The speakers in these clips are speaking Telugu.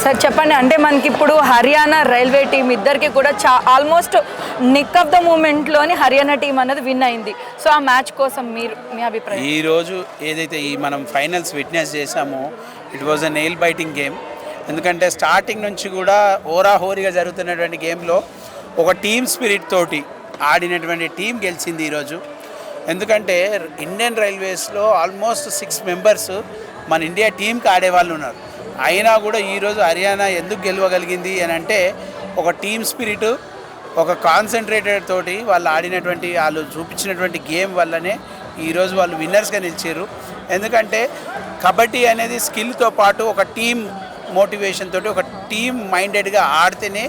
సార్ చెప్పండి, అంటే మనకి ఇప్పుడు హర్యానా రైల్వే టీం ఇద్దరికి కూడా ఆల్మోస్ట్ నిక్ ఆఫ్ ద మూమెంట్లోని హర్యానా టీం అనేది విన్ అయింది. సో ఆ మ్యాచ్ కోసం మీ అభిప్రాయం? ఈరోజు ఏదైతే మనం ఫైనల్స్ విట్నెస్ చేసామో it was a nail biting game. ఎందుకంటే స్టార్టింగ్ నుంచి కూడా హోరాహోరీగా జరుగుతున్నటువంటి గేమ్లో ఒక టీమ్ స్పిరిట్ తోటి ఆడినటువంటి టీం గెలిచింది ఈరోజు. ఎందుకంటే ఇండియన్ రైల్వేస్లో ఆల్మోస్ట్ 6 మెంబర్స్ మన ఇండియా టీంకి ఆడేవాళ్ళు ఉన్నారు. అయినా కూడా ఈరోజు హర్యానా ఎందుకు గెలవగలిగింది అని అంటే ఒక టీమ్ స్పిరిట్, ఒక కాన్సన్ట్రేటెడ్ తోటి వాళ్ళు చూపించినటువంటి గేమ్ వల్లనే ఈరోజు వాళ్ళు విన్నర్స్గా నిలిచారు. ఎందుకంటే కబడ్డీ అనేది స్కిల్తో పాటు ఒక టీమ్ మోటివేషన్ తోటి, ఒక టీమ్ మైండెడ్గా ఆడితేనే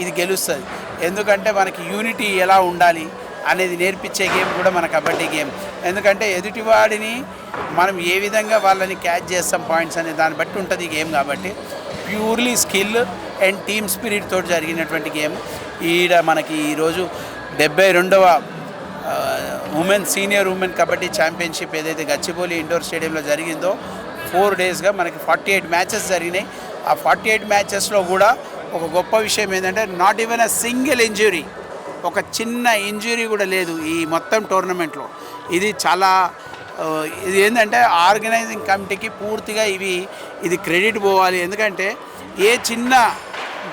ఇది గెలుస్తుంది. ఎందుకంటే మనకి యూనిటీ ఎలా ఉండాలి అనేది నేర్పించే గేమ్ కూడా మన కబడ్డీ గేమ్. ఎందుకంటే ఎదుటివాడిని మనం ఏ విధంగా వాళ్ళని క్యాచ్ చేస్తాం పాయింట్స్ అనే దాన్ని బట్టి ఉంటుంది ఈ గేమ్. కాబట్టి purely skill and team spirit తోటి జరిగినటువంటి గేమ్. మనకి ఈరోజు 72వ సీనియర్ ఉమెన్ కబడ్డీ ఛాంపియన్షిప్ ఏదైతే గచ్చిబౌలి ఇండోర్ స్టేడియంలో జరిగిందో 4 డేస్గా మనకి 48 మ్యాచెస్ జరిగినాయి. ఆ 48 మ్యాచెస్లో కూడా ఒక గొప్ప విషయం ఏంటంటే not even a single injury, ఒక చిన్న ఇంజురీ కూడా లేదు ఈ మొత్తం టోర్నమెంట్లో. ఇది చాలా ఇది ఏంటంటే ఆర్గనైజింగ్ కమిటీకి పూర్తిగా ఇది క్రెడిట్ పోవాలి. ఎందుకంటే ఏ చిన్న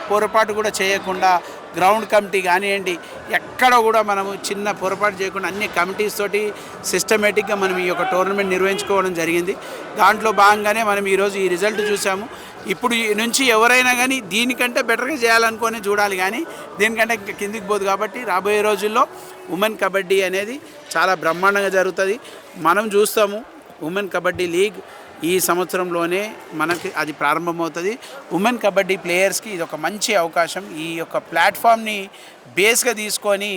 పొరపాటు కూడా చేయకుండా గ్రౌండ్ కమిటీ కానివ్వండి, ఎక్కడ కూడా మనము చిన్న పొరపాటు చేయకుండా అన్ని కమిటీస్ తోటి సిస్టమేటిక్గా మనం ఈ యొక్క టోర్నమెంట్ నిర్వహించుకోవడం జరిగింది. దాంట్లో భాగంగానే మనం ఈరోజు ఈ రిజల్ట్ చూసాము. ఇప్పుడు నుంచి ఎవరైనా కానీ దీనికంటే బెటర్గా చేయాలనుకొని చూడాలి, కానీ దీనికంటే కిందికి పోదు. కాబట్టి రాబోయే రోజుల్లో ఉమెన్ కబడ్డీ అనేది చాలా బ్రహ్మాండంగా జరుగుతుంది. మనం చూస్తాము ఉమెన్ కబడ్డీ లీగ్ ఈ సంవత్సరంలోనే మనకి అది ప్రారంభమవుతుంది. ఉమెన్ కబడ్డీ ప్లేయర్స్కి ఇది ఒక మంచి అవకాశం. ఈ యొక్క ప్లాట్ఫామ్ని బేస్గా తీసుకొని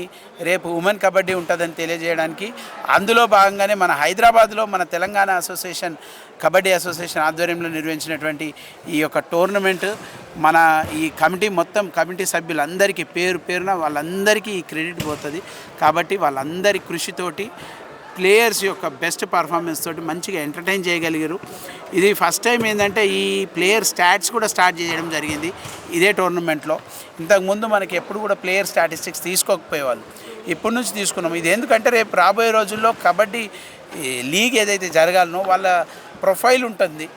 రేపు ఉమెన్ కబడ్డీ ఉంటుందని తెలియజేయడానికి అందులో భాగంగానే మన హైదరాబాద్లో మన తెలంగాణ కబడ్డీ అసోసియేషన్ ఆధ్వర్యంలో నిర్వహించినటువంటి ఈ యొక్క టోర్నమెంట్ మన ఈ కమిటీ సభ్యులందరికీ పేరున వాళ్ళందరికీ ఈ క్రెడిట్ పోతుంది. కాబట్టి వాళ్ళందరి కృషితోటి ప్లేయర్స్ యొక్క బెస్ట్ పర్ఫార్మెన్స్ తోటి మంచిగా ఎంటర్టైన్ చేయగలిగారు. ఇది ఫస్ట్ టైం ఏంటంటే ఈ ప్లేయర్ స్టాట్స్ కూడా స్టార్ట్ చేయడం జరిగింది ఇదే టోర్నమెంట్లో. ఇంతకుముందు మనకి ఎప్పుడు కూడా ప్లేయర్ స్టాటిస్టిక్స్ తీసుకోకపోయేవాళ్ళు, ఇప్పటి నుంచి తీసుకున్నాం. ఇది ఎందుకంటే రేపు రాబోయే రోజుల్లో కబడ్డీ లీగ్ ఏదైతే జరగాలనో వాళ్ళ ప్రొఫైల్ ఉంటుంది.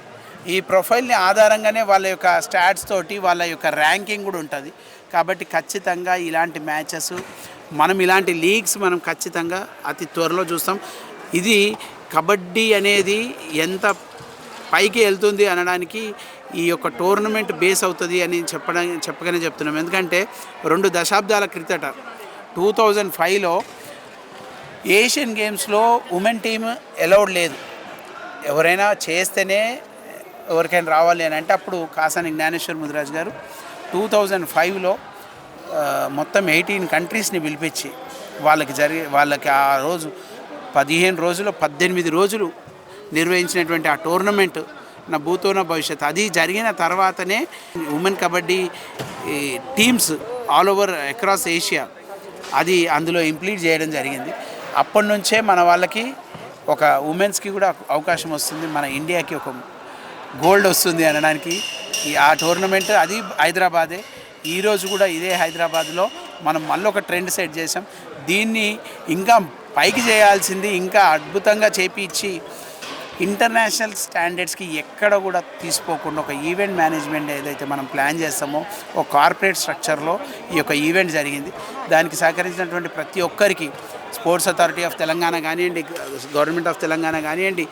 ఈ ప్రొఫైల్ని ఆధారంగానే వాళ్ళ యొక్క స్టాట్స్ తోటి వాళ్ళ యొక్క ర్యాంకింగ్ కూడా ఉంటుంది. కాబట్టి ఖచ్చితంగా ఇలాంటి మ్యాచెస్ మనం ఇలాంటి లీగ్స్ మనం ఖచ్చితంగా అతి త్వరలో చూస్తాం. ఇది కబడ్డీ అనేది ఎంత పైకి వెళ్తుంది అనడానికి ఈ యొక్క టోర్నమెంట్ బేస్ అవుతుంది అని చెప్పగానే చెప్తున్నాం. ఎందుకంటే 2 దశాబ్దాల క్రితట 2005లో ఏషియన్ గేమ్స్లో ఉమెన్ టీమ్ అలౌడ్ లేదు. ఎవరైనా చేస్తేనే ఎవరికైనా రావాలి అని అంటే అప్పుడు కాసాని జ్ఞానేశ్వర్ ముదిరాజ్ గారు 2005లో మొత్తం 18 కంట్రీస్ని పిలిపించి వాళ్ళకి ఆ రోజు 15 రోజులు 18 రోజులు నిర్వహించినటువంటి ఆ టోర్నమెంట్ నా భూతోన భవిష్యత్. అది జరిగిన తర్వాతనే women kabaddi teams all over across Asia అది అందులో ఇంప్లీట్ చేయడం జరిగింది. అప్పటి నుంచే మన వాళ్ళకి ఒక ఉమెన్స్కి కూడా అవకాశం వస్తుంది, మన ఇండియాకి ఒక గోల్డ్ వస్తుంది అనడానికి ఆ టోర్నమెంట్ అది హైదరాబాదే. ఈరోజు కూడా ఇదే హైదరాబాద్లో మనం మళ్ళీ ఒక ట్రెండ్ సెట్ చేసాం. దీన్ని ఇంకా పైకి చేయాల్సింది, ఇంకా అద్భుతంగా చేపించి ఇంటర్నేషనల్ స్టాండర్డ్స్కి ఎక్కడ కూడా తీసుకోకుండా ఒక ఈవెంట్ మేనేజ్మెంట్ ఏదైతే మనం ప్లాన్ చేస్తామో ఒక కార్పొరేట్ స్ట్రక్చర్లో ఈ యొక్క ఈవెంట్ జరిగింది. దానికి సహకరించినటువంటి ప్రతి ఒక్కరికి స్పోర్ట్స్ అథారిటీ ఆఫ్ తెలంగాణ కానివ్వండి, గవర్నమెంట్ ఆఫ్ తెలంగాణ కానివ్వండి,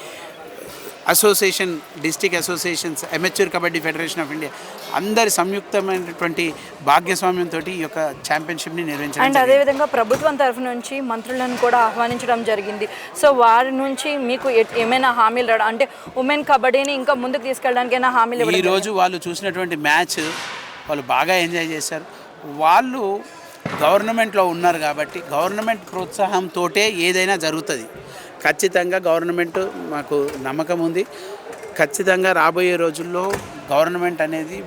association, district associations, amateur kabaddi federation of India అందరి సంయుక్తమైనటువంటి భాగ్యస్వామ్యంతో ఈ యొక్క ఛాంపియన్షిప్ని నిర్వహించారు. అండ్ అదేవిధంగా ప్రభుత్వం తరఫు నుంచి మంత్రులను కూడా ఆహ్వానించడం జరిగింది. సో వారి నుంచి మీకు ఏమైనా హామీలు రావడం, అంటే ఉమెన్ కబడ్డీని ఇంకా ముందుకు తీసుకెళ్ళడానికి ఏమైనా హామీలు? ఈరోజు వాళ్ళు చూసినటువంటి మ్యాచ్ వాళ్ళు బాగా ఎంజాయ్ చేశారు. వాళ్ళు గవర్నమెంట్లో ఉన్నారు కాబట్టి గవర్నమెంట్ ప్రోత్సాహంతో ఏదైనా జరుగుతుంది. ఖచ్చితంగా గవర్నమెంట్ మాకు నమ్మకం ఉంది. ఖచ్చితంగా రాబోయే రోజుల్లో గవర్నమెంట్ అనేది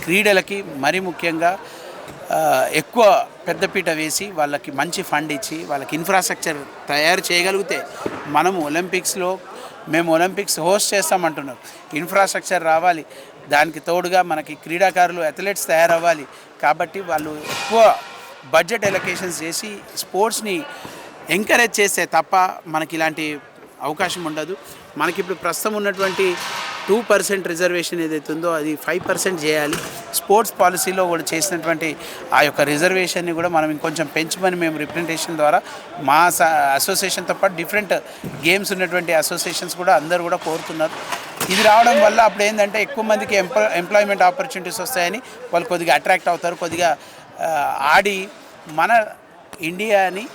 క్రీడలకి మరీ ముఖ్యంగా ఎక్కువ పెద్దపీట వేసి వాళ్ళకి మంచి ఫండ్ ఇచ్చి వాళ్ళకి ఇన్ఫ్రాస్ట్రక్చర్ తయారు చేయగలిగితే మేము ఒలింపిక్స్ హోస్ట్ చేస్తామంటున్నారు. ఇన్ఫ్రాస్ట్రక్చర్ రావాలి, దానికి తోడుగా మనకి క్రీడాకారులు అథ్లెట్స్ తయారవ్వాలి కాబట్టి వాళ్ళు ఎక్కువ బడ్జెట్ ఎలొకేషన్స్ చేసి స్పోర్ట్స్ని ఎంకరేజ్ చేస్తే తప్ప మనకి ఇలాంటి అవకాశం ఉండదు. మనకి ఇప్పుడు ప్రస్తుతం ఉన్నటువంటి 2% రిజర్వేషన్ ఏదైతే ఉందో అది 5% చేయాలి. స్పోర్ట్స్ పాలసీలో కూడా చేసినటువంటి ఆ యొక్క రిజర్వేషన్ని కూడా మనం ఇంకొంచెం పెంచమని మేము రిప్రజెంటేషన్ ద్వారా మా అసోసియేషన్తో పాటు డిఫరెంట్ గేమ్స్ ఉన్నటువంటి అసోసియేషన్స్ కూడా అందరూ కూడా కోరుతున్నారు. ఇది రావడం వల్ల అప్పుడు ఏంటంటే ఎక్కువ మందికి ఎంప్లాయ్మెంట్ ఆపర్చునిటీస్ వస్తాయని వాళ్ళు కొద్దిగా అట్రాక్ట్ అవుతారు, కొద్దిగా ఆడి మన ఇండియాని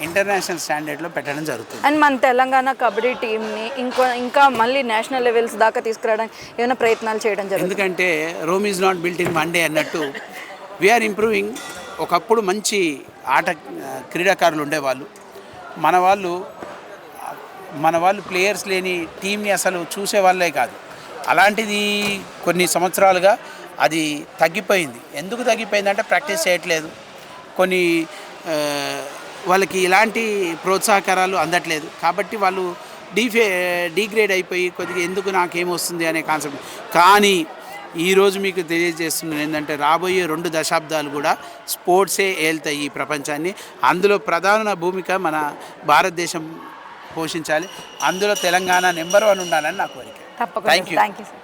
ఇంటర్నేషనల్ స్టాండర్డ్లో పెట్టడం జరుగుతుంది. అండ్ మన తెలంగాణ కబడ్డీ టీంని ఇంకా మళ్ళీ నేషనల్ లెవెల్స్ దాకా తీసుకురావడానికి ఏమైనా ప్రయత్నాలు చేయడం జరుగుతుంది. ఎందుకంటే Rome is not built in one day అన్నట్టు వీఆర్ ఇంప్రూవింగ్. ఒకప్పుడు మంచి క్రీడాకారులు ఉండేవాళ్ళు, మన వాళ్ళు ప్లేయర్స్ లేని టీంని అసలు చూసేవాళ్ళే కాదు. అలాంటిది కొన్ని సంవత్సరాలుగా అది తగ్గిపోయింది. ఎందుకు తగ్గిపోయిందంటే ప్రాక్టీస్ చేయట్లేదు, కొన్ని వాళ్ళకి ఇలాంటి ప్రోత్సాహకారాలు అందట్లేదు కాబట్టి వాళ్ళు డీగ్రేడ్ అయిపోయి కొద్దిగా ఎందుకు నాకేమొస్తుంది అనే కాన్సెప్ట్. కానీ ఈరోజు మీకు తెలియజేస్తున్నాను ఏంటంటే రాబోయే 2 దశాబ్దాలు కూడా స్పోర్ట్సే ఏల్తాయి ఈ ప్రపంచాన్ని. అందులో ప్రధాన భూమిక మన భారతదేశం పోషించాలి. అందులో తెలంగాణ నెంబర్ 1 ఉండాలని నా కోరిక. తప్పకుండా. Thank you sir.